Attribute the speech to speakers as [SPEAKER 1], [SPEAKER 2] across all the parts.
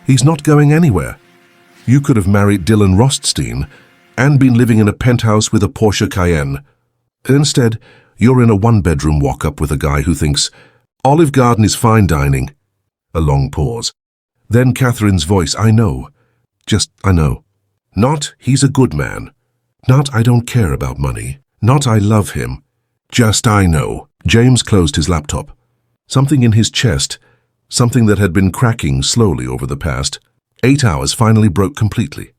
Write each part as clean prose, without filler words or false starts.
[SPEAKER 1] He's not going anywhere. You could have married Dylan Rothstein and been living in a penthouse with a Porsche Cayenne. Instead, you're in a one-bedroom walk-up with a guy who thinks Olive Garden is fine dining. A long pause. Then Catherine's voice, I know. Just, I know. Not, he's a good man. Not, I don't care about money. Not, I love him. Just, I know. James closed his laptop. Something in his chest, something that had been cracking slowly over the past 8 hours, finally broke completely.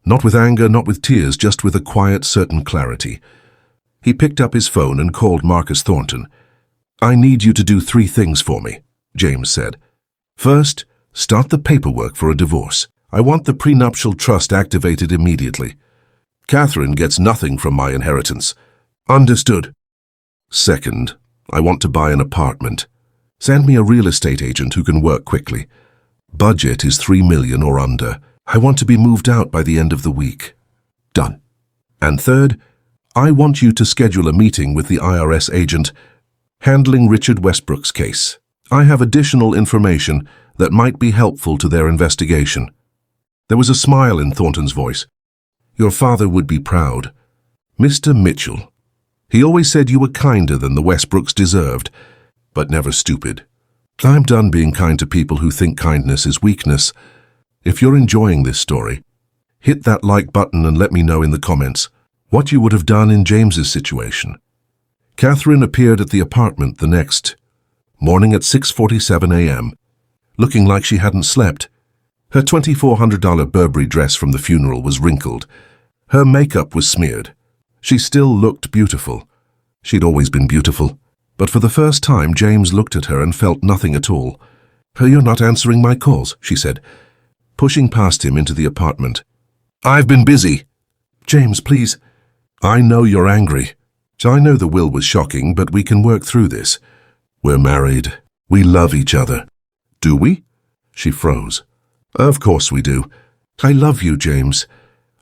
[SPEAKER 1] Not with anger, not with tears, just with a quiet, certain clarity. He picked up his phone and called Marcus Thornton. I need you to do 3 things for me, James said. First, start the paperwork for a divorce. I want the prenuptial trust activated immediately. Catherine gets nothing from my inheritance. Understood. Second, I want to buy an apartment. Send me a real estate agent who can work quickly. Budget is $3 million or under. I want to be moved out by the end of the week. Done. And third, I want you to schedule a meeting with the IRS agent handling Richard Westbrook's case. I have additional information that might be helpful to their investigation. There was a smile in Thornton's voice. Your father would be proud. Mr. Mitchell. He always said you were kinder than the Westbrooks deserved, but never stupid. I'm done being kind to people who think kindness is weakness. If you're enjoying this story, hit that like button and let me know in the comments what you would have done in James's situation. Catherine appeared at the apartment the next morning at 6:47 a.m., looking like she hadn't slept. Her $2,400 Burberry dress from the funeral was wrinkled. Her makeup was smeared. She still looked beautiful. She'd always been beautiful. But for the first time, James looked at her and felt nothing at all. You're not answering my calls, she said, pushing past him into the apartment. I've been busy. James, please. I know you're angry. I know the will was shocking, but we can work through this. We're married. We love each other. Do we? She froze. Of course we do. I love you, James.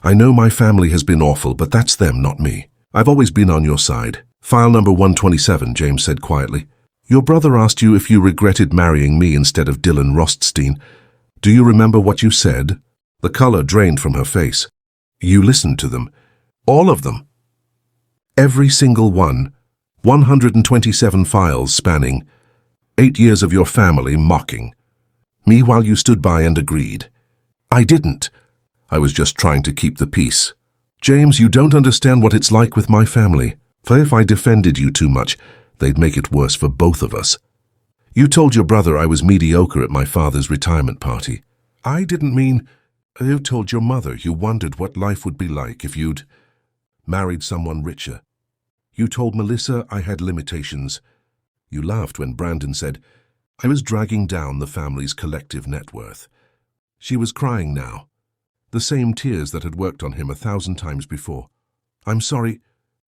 [SPEAKER 1] I know my family has been awful, but that's them, not me. I've always been on your side. File number 127, James said quietly. Your brother asked you if you regretted marrying me instead of Dylan Rothstein. Do you remember what you said? The color drained from her face. You listened to them. All of them. Every single one. 127 files spanning 8 years of your family mocking me while you stood by and agreed. I didn't. I was just trying to keep the peace. James, you don't understand what it's like with my family. For if I defended you too much, they'd make it worse for both of us. You told your brother I was mediocre at my father's retirement party. I didn't mean... You told your mother you wondered what life would be like if you'd married someone richer. You told Melissa I had limitations. You laughed when Brandon said I was dragging down the family's collective net worth. She was crying now, the same tears that had worked on him 1,000 times before. I'm sorry.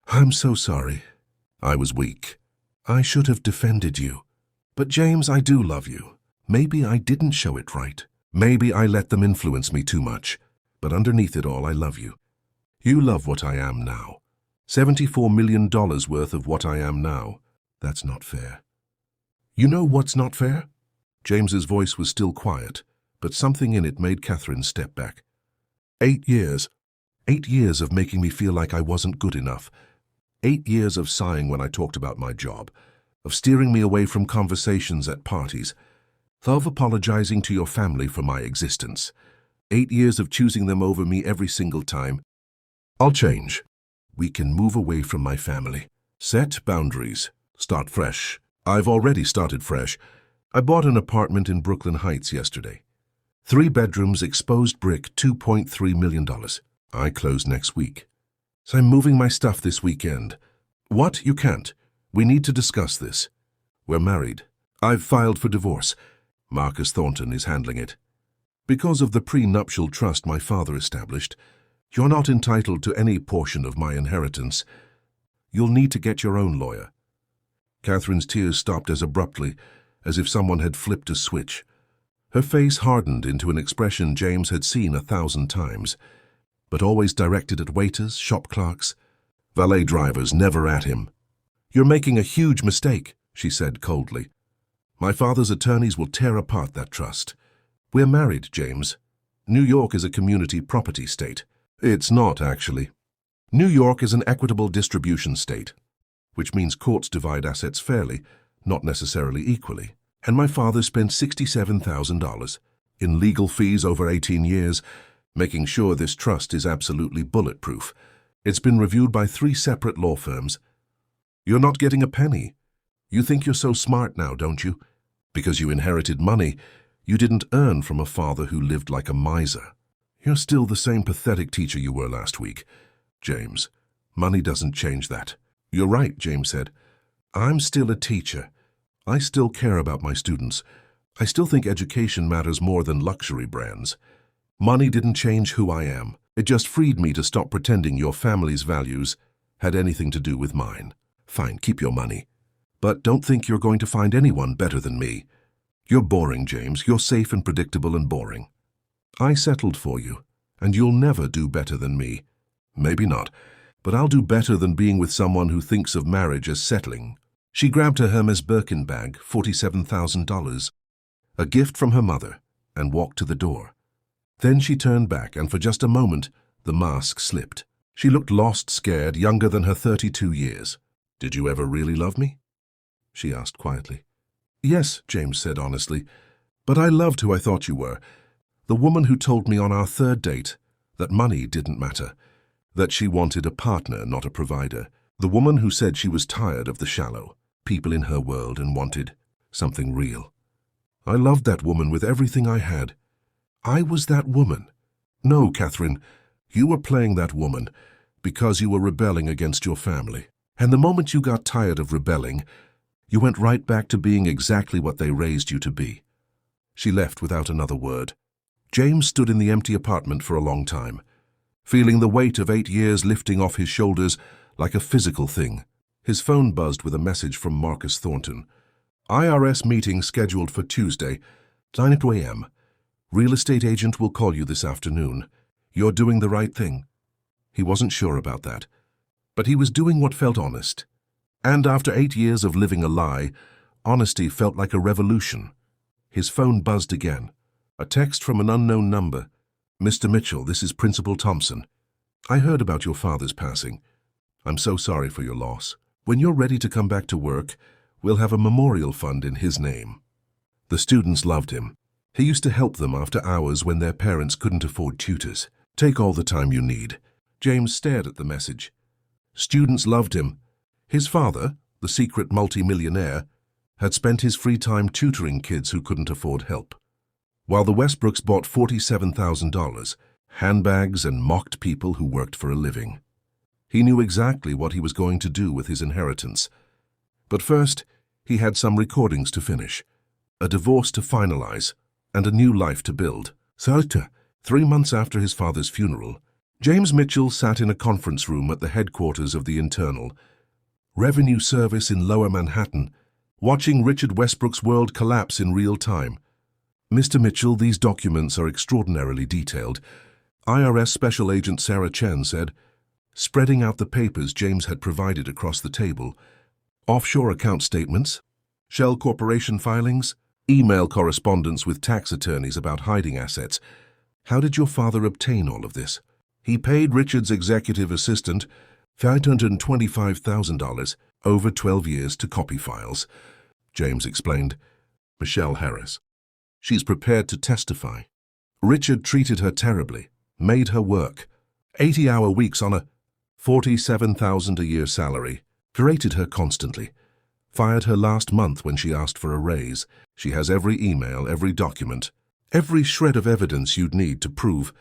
[SPEAKER 1] I'm so sorry. I was weak. I should have defended you. But James, I do love you. Maybe I didn't show it right. Maybe I let them influence me too much. But underneath it all, I love you. You love what I am now. $74 million worth of what I am now. That's not fair. You know what's not fair? James's voice was still quiet, but something in it made Catherine step back. 8 years. 8 years of making me feel like I wasn't good enough. 8 years of sighing when I talked about my job, of steering me away from conversations at parties, of apologizing to your family for my existence. 8 years of choosing them over me every single time. I'll change. We can move away from my family. Set boundaries. Start fresh. I've already started fresh. I bought an apartment in Brooklyn Heights yesterday. 3 bedrooms, exposed brick, $2.3 million. I close next week. So I'm moving my stuff this weekend. What? You can't. We need to discuss this. We're married. I've filed for divorce. Marcus Thornton is handling it. Because of the prenuptial trust my father established, you're not entitled to any portion of my inheritance. You'll need to get your own lawyer. Catherine's tears stopped as abruptly as if someone had flipped a switch. Her face hardened into an expression James had seen 1,000 times, but always directed at waiters, shop clerks, valet drivers, never at him. You're making a huge mistake, she said coldly. My father's attorneys will tear apart that trust. We're married, James. New York is a community property state. It's not, actually. New York is an equitable distribution state, which means courts divide assets fairly, not necessarily equally. And my father spent $67,000 in legal fees over 18 years, making sure this trust is absolutely bulletproof. It's been reviewed by 3 separate law firms. You're not getting a penny. You think you're so smart now, don't you? Because you inherited money you didn't earn from a father who lived like a miser. You're still the same pathetic teacher you were last week, James. Money doesn't change that. You're right, James said. I'm still a teacher. I still care about my students. I still think education matters more than luxury brands. Money didn't change who I am. It just freed me to stop pretending your family's values had anything to do with mine. Fine, keep your money. But don't think you're going to find anyone better than me. You're boring, James. You're safe and predictable and boring. I settled for you, and you'll never do better than me. Maybe not, but I'll do better than being with someone who thinks of marriage as settling. She grabbed her Hermes Birkin bag, $47,000, a gift from her mother, and walked to the door. Then she turned back, and for just a moment, the mask slipped. She looked lost, scared, younger than her 32 years. Did you ever really love me? She asked quietly. Yes, James said honestly, but I loved who I thought you were. The woman who told me on our 3rd date that money didn't matter, that she wanted a partner, not a provider. The woman who said she was tired of the shallow people in her world and wanted something real. I loved that woman with everything I had. I was that woman. No, Catherine, you were playing that woman because you were rebelling against your family. And the moment you got tired of rebelling, you went right back to being exactly what they raised you to be. She left without another word. James stood in the empty apartment for a long time, feeling the weight of 8 years lifting off his shoulders like a physical thing. His phone buzzed with a message from Marcus Thornton. IRS meeting scheduled for Tuesday, 9 a.m. Real estate agent will call you this afternoon. You're doing the right thing. He wasn't sure about that, but he was doing what felt honest. And after 8 years of living a lie, honesty felt like a revolution. His phone buzzed again. A text from an unknown number. Mr. Mitchell, this is Principal Thompson. I heard about your father's passing. I'm so sorry for your loss. When you're ready to come back to work, we'll have a memorial fund in his name. The students loved him. He used to help them after hours when their parents couldn't afford tutors. Take all the time you need. James stared at the message. Students loved him. His father, the secret multi-millionaire, had spent his free time tutoring kids who couldn't afford help. While the Westbrooks bought $47,000, handbags and mocked people who worked for a living. He knew exactly what he was going to do with his inheritance. But first, he had some recordings to finish, a divorce to finalize, and a new life to build. So, 3 months after his father's funeral, James Mitchell sat in a conference room at the headquarters of the Internal Revenue Service in Lower Manhattan, watching Richard Westbrook's world collapse in real time. Mr. Mitchell, these documents are extraordinarily detailed. IRS Special Agent Sarah Chen said, spreading out the papers James had provided across the table. Offshore account statements, Shell Corporation filings, email correspondence with tax attorneys about hiding assets. How did your father obtain all of this? He paid Richard's executive assistant $525,000 over 12 years to copy files, James explained. Michelle Harris. She's prepared to testify. Richard treated her terribly, made her work. 80-hour weeks on a $47,000 a year salary, berated her constantly, fired her last month when she asked for a raise. She has every email, every document, every shred of evidence you'd need to prove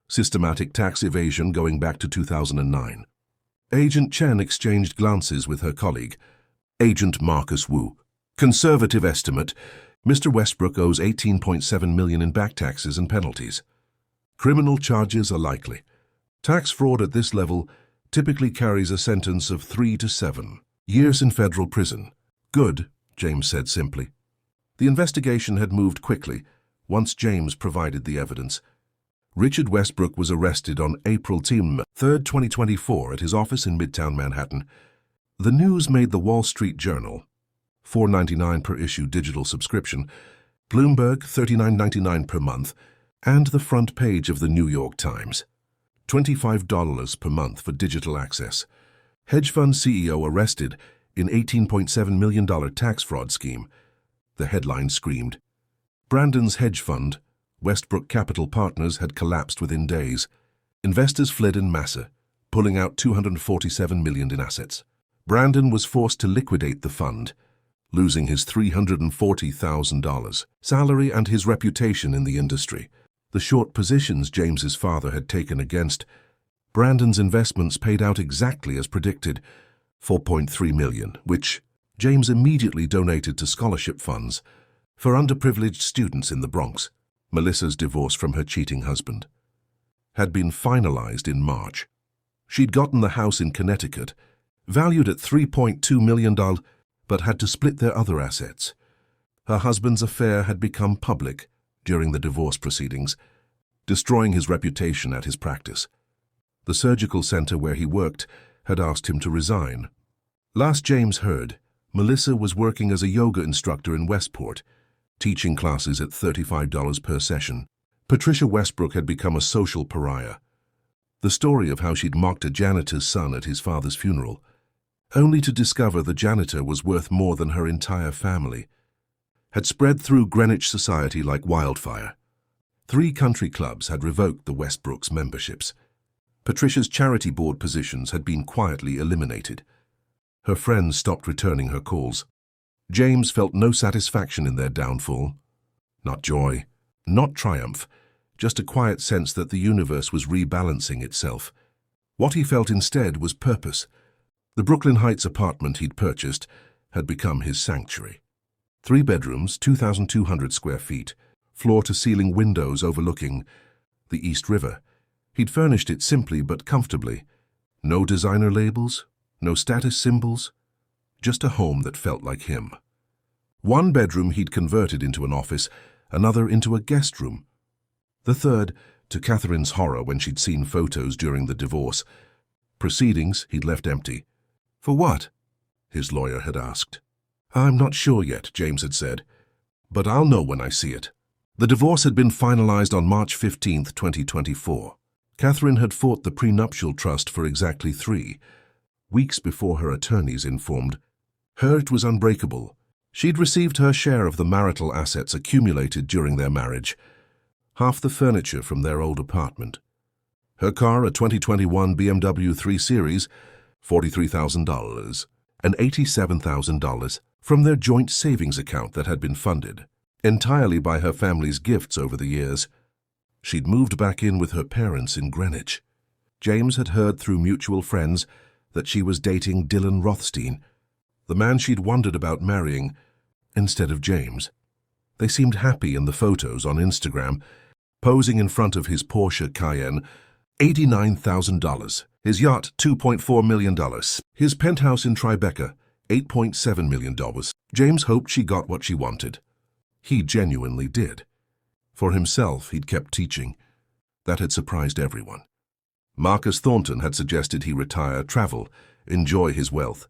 [SPEAKER 1] systematic tax evasion going back to 2009. Agent Chen exchanged glances with her colleague, Agent Marcus Wu. Conservative estimate, Mr. Westbrook owes $18.7 million in back taxes and penalties. Criminal charges are likely. Tax fraud at this level typically carries a sentence of 3 to 7 years in federal prison. Good, James said simply. The investigation had moved quickly once James provided the evidence. Richard Westbrook was arrested on April 3, 2024 at his office in Midtown Manhattan. The news made the Wall Street Journal, $4.99 per issue digital subscription, Bloomberg $39.99 per month, and the front page of the New York Times. $25 per month for digital access. Hedge fund CEO arrested in $18.7 million tax fraud scheme. The headline screamed. Brandon's hedge fund, Westbrook Capital Partners, had collapsed within days. Investors fled in masse, pulling out $247 million in assets. Brandon was forced to liquidate the fund, losing his $340,000 salary and his reputation in the industry. The short positions James's father had taken against Brandon's investments paid out exactly as predicted, $4.3 million, which James immediately donated to scholarship funds for underprivileged students in the Bronx. Melissa's divorce from her cheating husband had been finalized in March. She'd gotten the house in Connecticut, valued at $3.2 million, but had to split their other assets. Her husband's affair had become public during the divorce proceedings, destroying his reputation at his practice. The surgical center where he worked had asked him to resign. Last James heard, Melissa was working as a yoga instructor in Westport, teaching classes at $35 per session. Patricia Westbrook had become a social pariah. The story of how she'd mocked a janitor's son at his father's funeral, only to discover the janitor was worth more than her entire family, had spread through Greenwich society like wildfire. 3 country clubs had revoked the Westbrooks' memberships. Patricia's charity board positions had been quietly eliminated. Her friends stopped returning her calls. James felt no satisfaction in their downfall. Not joy, not triumph, just a quiet sense that the universe was rebalancing itself. What he felt instead was purpose. The Brooklyn Heights apartment he'd purchased had become his sanctuary. 3 bedrooms, 2,200 square feet, floor-to-ceiling windows overlooking the East River. He'd furnished it simply but comfortably. No designer labels, no status symbols, just a home that felt like him. 1 bedroom he'd converted into an office, another into a guest room. The third, to Catherine's horror when she'd seen photos during the divorce proceedings, he'd left empty. For what? His lawyer had asked. I'm not sure yet, James had said, but I'll know when I see it. The divorce had been finalized on March 15, 2024. Catherine had fought the prenuptial trust for exactly 3 weeks before her attorneys informed her it was unbreakable. She'd received her share of the marital assets accumulated during their marriage, half the furniture from their old apartment. Her car, a 2021 BMW 3 Series, $43,000, and $87,000 from their joint savings account that had been funded entirely by her family's gifts over the years. She'd moved back in with her parents in Greenwich. James had heard through mutual friends that she was dating Dylan Rothstein, the man she'd wondered about marrying instead of James. They seemed happy in the photos on Instagram, posing in front of his Porsche Cayenne, $89,000, his yacht, $2.4 million, his penthouse in Tribeca, $8.7 million. James hoped she got what she wanted. He genuinely did. For himself, he'd kept teaching. That had surprised everyone. Marcus Thornton had suggested he retire, travel, enjoy his wealth.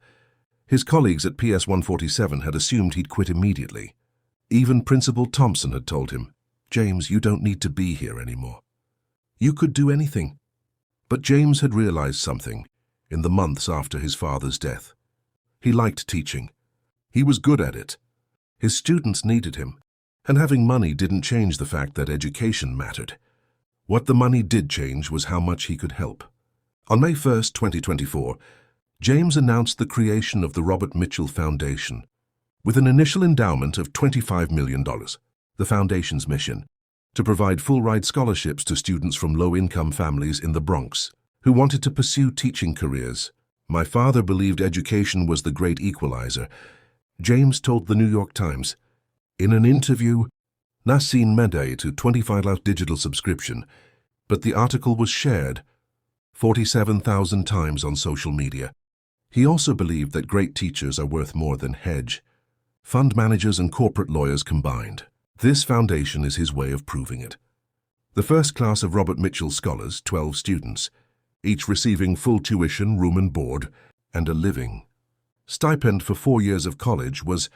[SPEAKER 1] His colleagues at PS 147 had assumed he'd quit immediately. Even Principal Thompson had told him, James, you don't need to be here anymore. You could do anything. But James had realized something in the months after his father's death. He liked teaching. He was good at it. His students needed him, and having money didn't change the fact that education mattered. What the money did change was how much he could help. On May 1, 2024, James announced the creation of the Robert Mitchell Foundation. With an initial endowment of $25 million, the foundation's mission, to provide full-ride scholarships to students from low-income families in the Bronx who wanted to pursue teaching careers. My father believed education was the great equalizer, James told the New York Times. In an interview, Nassim Mehdi to $25 digital subscription, but the article was shared 47,000 times on social media. He also believed that great teachers are worth more than hedge fund managers and corporate lawyers combined. This foundation is his way of proving it. The first class of Robert Mitchell scholars, 12 students, each receiving full tuition, room and board, and a living stipend for 4 years of college, was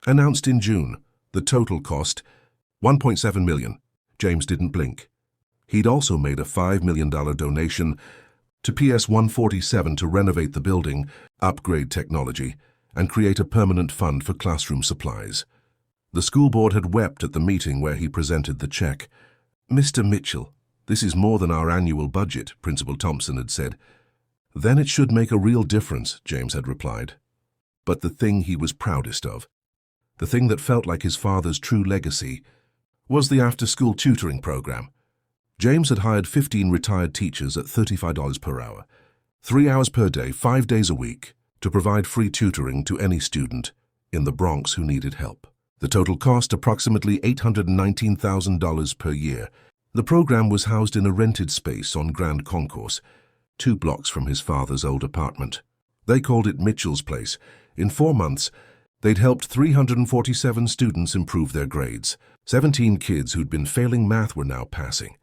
[SPEAKER 1] announced in June. The total cost, 1.7 million. James didn't blink. He'd also made a $5 million donation to PS 147 to renovate the building, upgrade technology, and create a permanent fund for classroom supplies. The school board had wept at the meeting where he presented the check. "Mr. Mitchell, this is more than our annual budget," Principal Thompson had said. "Then it should make a real difference," James had replied. But the thing he was proudest of, the thing that felt like his father's true legacy, was the after-school tutoring program. James had hired 15 retired teachers at $35 per hour, 3 hours per day, 5 days a week, to provide free tutoring to any student in the Bronx who needed help. The total cost approximately $819,000 per year. The program was housed in a rented space on Grand Concourse, 2 blocks from his father's old apartment. They called it Mitchell's Place. In 4 months, they'd helped 347 students improve their grades. 17 kids who'd been failing math were now passing.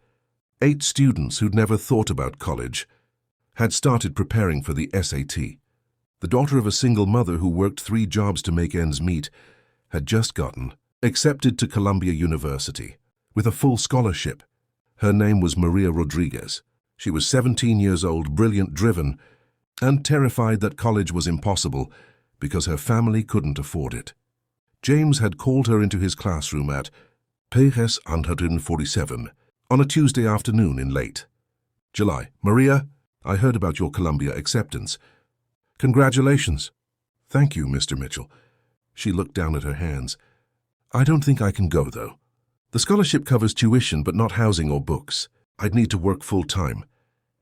[SPEAKER 1] 8 students who'd never thought about college had started preparing for the SAT. The daughter of a single mother who worked 3 jobs to make ends meet had just gotten accepted to Columbia University with a full scholarship. Her name was Maria Rodriguez. She was 17 years old, brilliant, driven, and terrified that college was impossible because her family couldn't afford it. James had called her into his classroom at PS 147 on a Tuesday afternoon in late July. "Maria, I heard about your Columbia acceptance. Congratulations." "Thank you, Mr. Mitchell." She looked down at her hands. "I don't think I can go, though. The scholarship covers tuition but not housing or books. I'd need to work full-time,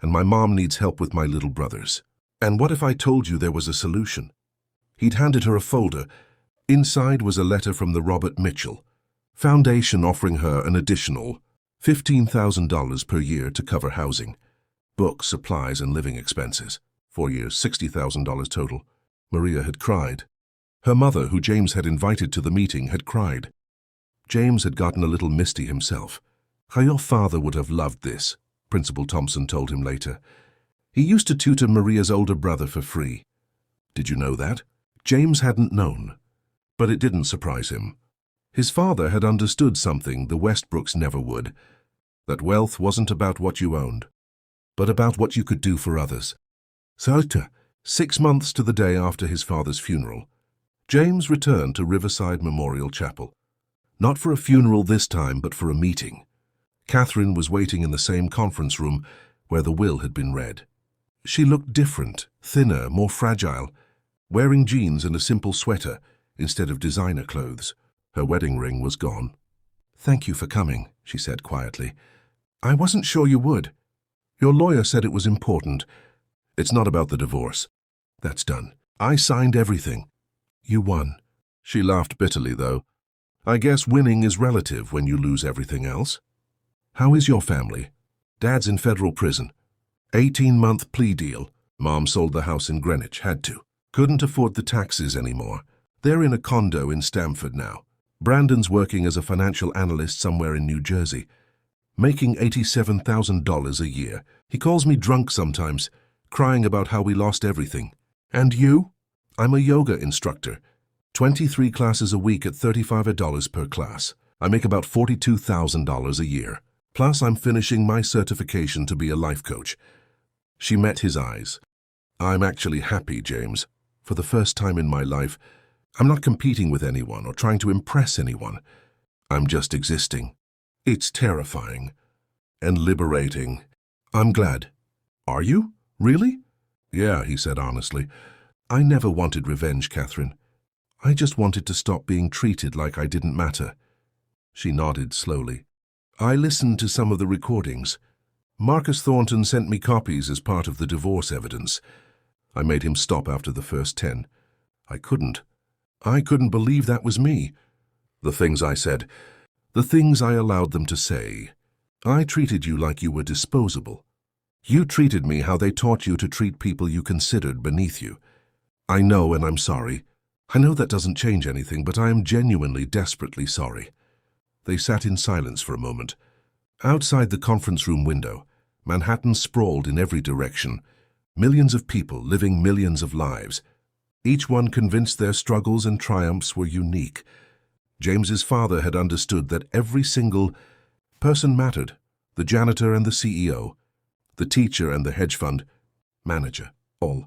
[SPEAKER 1] and my mom needs help with my little brothers." "And what if I told you there was a solution?" He'd handed her a folder. Inside was a letter from the Robert Mitchell Foundation offering her an additional $15,000 per year to cover housing, books, supplies, and living expenses. 4 years, $60,000 total. Maria had cried. Her mother, who James had invited to the meeting, had cried. James had gotten a little misty himself. "How your father would have loved this," Principal Thompson told him later. "He used to tutor Maria's older brother for free." Did you know that? James hadn't known, but it didn't surprise him. His father had understood something the Westbrooks never would, that wealth wasn't about what you owned, but about what you could do for others. So, 6 months to the day after his father's funeral, James returned to Riverside Memorial Chapel. Not for a funeral this time, but for a meeting. Catherine was waiting in the same conference room where the will had been read. She looked different, thinner, more fragile, wearing jeans and a simple sweater instead of designer clothes. Her wedding ring was gone. "Thank you for coming," she said quietly. "I wasn't sure you would. Your lawyer said it was important. It's not about the divorce. That's done. I signed everything. You won." She laughed bitterly, though. "I guess winning is relative when you lose everything else." "How is your family?" "Dad's in federal prison. 18-month plea deal. Mom sold the house in Greenwich, had to. Couldn't afford the taxes anymore. They're in a condo in Stamford now. Brandon's working as a financial analyst somewhere in New Jersey, making $87,000 a year. He calls me drunk sometimes, crying about how we lost everything. And you?" "I'm a yoga instructor. 23 classes a week at $35 per class. I make about $42,000 a year. Plus, I'm finishing my certification to be a life coach." She met his eyes. "I'm actually happy, James. For the first time in my life, I'm not competing with anyone or trying to impress anyone. I'm just existing. It's terrifying and liberating. I'm glad." "Are you? Really?" "Yeah," he said honestly. "I never wanted revenge, Catherine. I just wanted to stop being treated like I didn't matter." She nodded slowly. "I listened to some of the recordings. Marcus Thornton sent me copies as part of the divorce evidence. I made him stop after the first 10. I couldn't believe that was me. The things I said, the things I allowed them to say. I treated you like you were disposable. You treated me how they taught you to treat people you considered beneath you. I know, and I'm sorry. I know that doesn't change anything, but I am genuinely, desperately sorry." They sat in silence for a moment. Outside the conference room window, Manhattan sprawled in every direction. Millions of people living millions of lives, each one convinced their struggles and triumphs were unique. James's father had understood that every single person mattered, the janitor and the CEO, the teacher and the hedge fund manager, all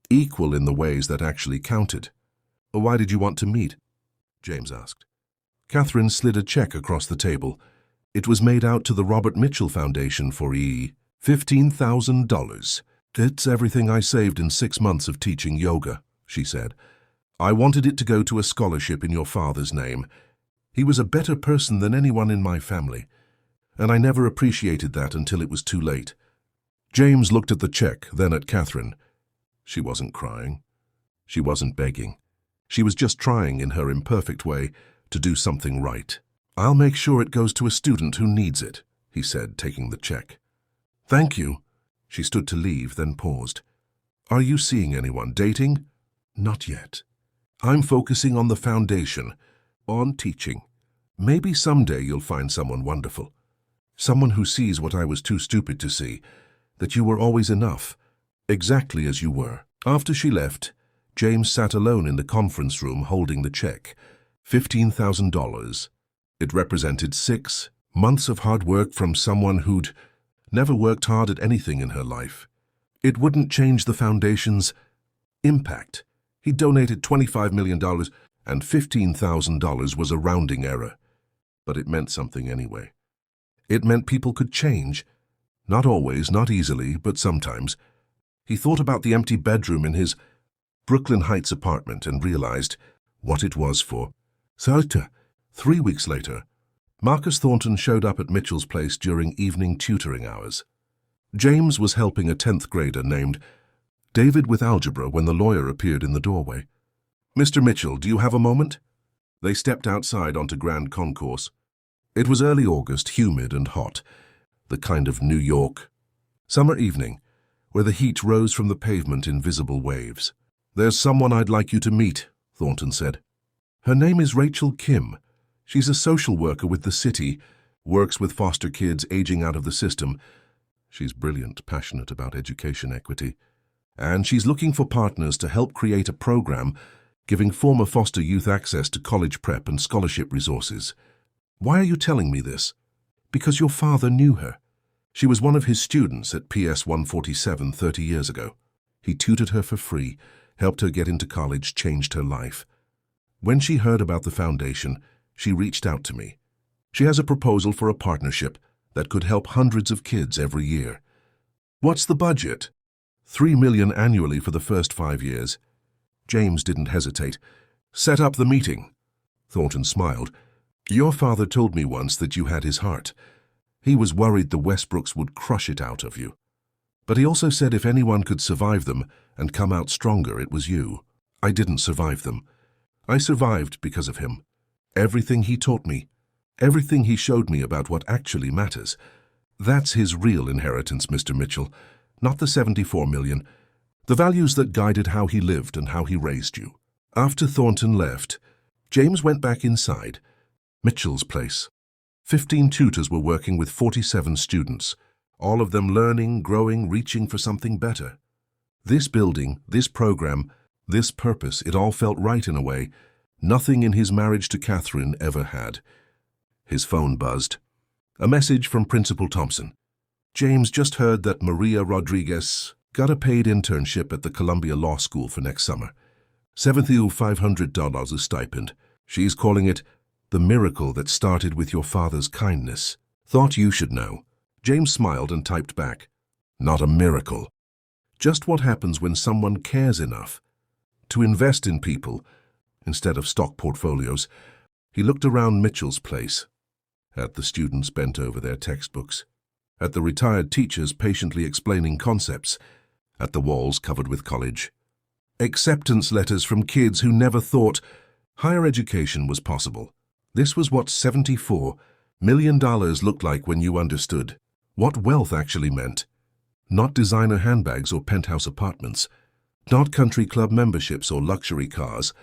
[SPEAKER 1] equal in the ways that actually counted. "Why did you want to meet?" James asked. Catherine slid a check across the table. It was made out to the Robert Mitchell Foundation for $15,000. "It's everything I saved in 6 months of teaching yoga," she said. "I wanted it to go to a scholarship in your father's name. He was a better person than anyone in my family, and I never appreciated that until it was too late." James looked at the check, then at Catherine. She wasn't crying. She wasn't begging. She was just trying, in her imperfect way, to do something right. "I'll make sure it goes to a student who needs it," he said, taking the check. "Thank you." She stood to leave, then paused. "Are you seeing anyone? Dating?" "Not yet. I'm focusing on the foundation, on teaching. Maybe someday you'll find someone wonderful. Someone who sees what I was too stupid to see, that you were always enough, exactly as you were." After she left, James sat alone in the conference room holding the check, $15,000. It represented 6 months of hard work from someone who'd never worked hard at anything in her life. It wouldn't change the foundation's impact. He donated $25 million, and $15,000 was a rounding error. But it meant something anyway. It meant people could change. Not always, not easily, but sometimes. He thought about the empty bedroom in his Brooklyn Heights apartment and realized what it was for. So, 3 weeks later, Marcus Thornton showed up at Mitchell's place during evening tutoring hours. James was helping a 10th grader named David with algebra when the lawyer appeared in the doorway. "Mr. Mitchell, do you have a moment?" They stepped outside onto Grand Concourse. It was early August, humid and hot, the kind of New York summer evening where the heat rose from the pavement in visible waves. "There's someone I'd like you to meet," Thornton said. "Her name is Rachel Kim. She's a social worker with the city, works with foster kids aging out of the system. She's brilliant, passionate about education equity. And she's looking for partners to help create a program giving former foster youth access to college prep and scholarship resources." "Why are you telling me this?" "Because your father knew her. She was one of his students at PS 147 30 years ago. He tutored her for free, helped her get into college, changed her life. When she heard about the foundation, she reached out to me. She has a proposal for a partnership that could help hundreds of kids every year." "What's the budget?" $3 million annually for the first 5 years. James didn't hesitate. "Set up the meeting." Thornton smiled. "Your father told me once that you had his heart. He was worried the Westbrooks would crush it out of you. But he also said if anyone could survive them and come out stronger, it was you. I didn't survive them. I survived because of him. Everything he taught me, everything he showed me about what actually matters. That's his real inheritance, Mr. Mitchell, not the $74 million. The values that guided how he lived and how he raised you." After Thornton left, James went back inside Mitchell's place. 15 tutors were working with 47 students, all of them learning, growing, reaching for something better. This building, this program, this purpose, it all felt right in a way nothing in his marriage to Catherine ever had. His phone buzzed. A message from Principal Thompson. "James just heard that Maria Rodriguez got a paid internship at the Columbia Law School for next summer. $7,500 a stipend. She's calling it the miracle that started with your father's kindness. Thought you should know." James smiled and typed back, "Not a miracle. Just what happens when someone cares enough to invest in people instead of stock portfolios." He looked around Mitchell's place, at the students bent over their textbooks, at the retired teachers patiently explaining concepts, at the walls covered with college acceptance letters from kids who never thought higher education was possible. This was what $74 million looked like when you understood what wealth actually meant. Not designer handbags or penthouse apartments, not country club memberships or luxury cars,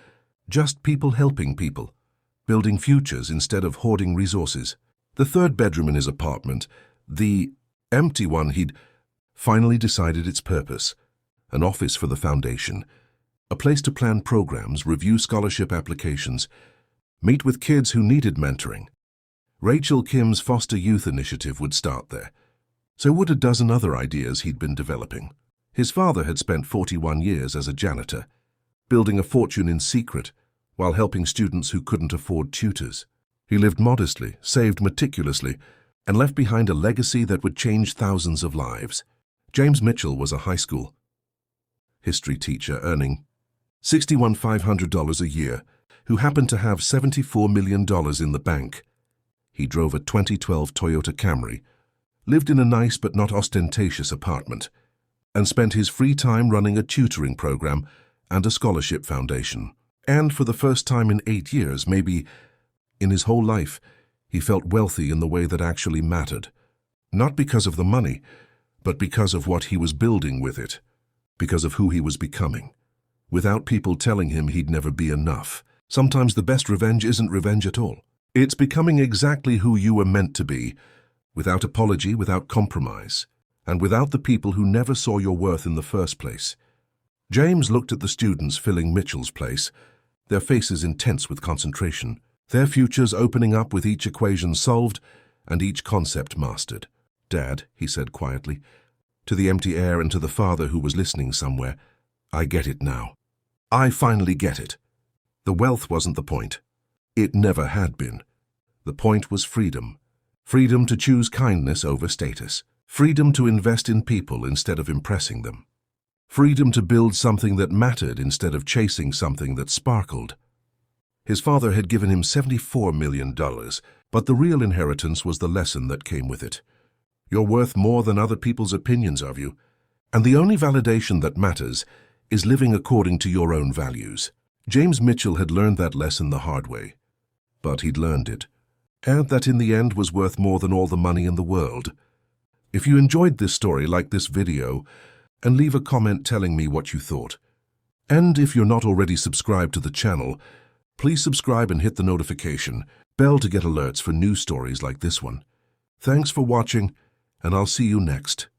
[SPEAKER 1] just people helping people, building futures instead of hoarding resources. The third bedroom in his apartment, the empty one, he'd finally decided its purpose. An office for the foundation, a place to plan programs, review scholarship applications, meet with kids who needed mentoring. Rachel Kim's foster youth initiative would start there. So would a dozen other ideas he'd been developing. His father had spent 41 years as a janitor, building a fortune in secret while helping students who couldn't afford tutors. He lived modestly, saved meticulously, and left behind a legacy that would change thousands of lives. James Mitchell was a high school history teacher earning $61,500 a year, who happened to have $74 million in the bank. He drove a 2012 Toyota Camry, lived in a nice but not ostentatious apartment, and spent his free time running a tutoring program and a scholarship foundation. And for the first time in 8 years, maybe in his whole life, he felt wealthy in the way that actually mattered. Not because of the money, but because of what he was building with it, because of who he was becoming. Without people telling him he'd never be enough. Sometimes the best revenge isn't revenge at all. It's becoming exactly who you were meant to be, without apology, without compromise, and without the people who never saw your worth in the first place. James looked at the students filling Mitchell's place, their faces intense with concentration, their futures opening up with each equation solved and each concept mastered. "Dad," he said quietly, to the empty air and to the father who was listening somewhere, "I get it now. I finally get it. The wealth wasn't the point. It never had been. The point was freedom. Freedom to choose kindness over status. Freedom to invest in people instead of impressing them. Freedom to build something that mattered instead of chasing something that sparkled." His father had given him $74 million, but the real inheritance was the lesson that came with it. You're worth more than other people's opinions of you, and the only validation that matters is living according to your own values. James Mitchell had learned that lesson the hard way, but he'd learned it, and that in the end was worth more than all the money in the world. If you enjoyed this story, like this video, and leave a comment telling me what you thought. And if you're not already subscribed to the channel, please subscribe and hit the notification bell to get alerts for new stories like this one. Thanks for watching, and I'll see you next.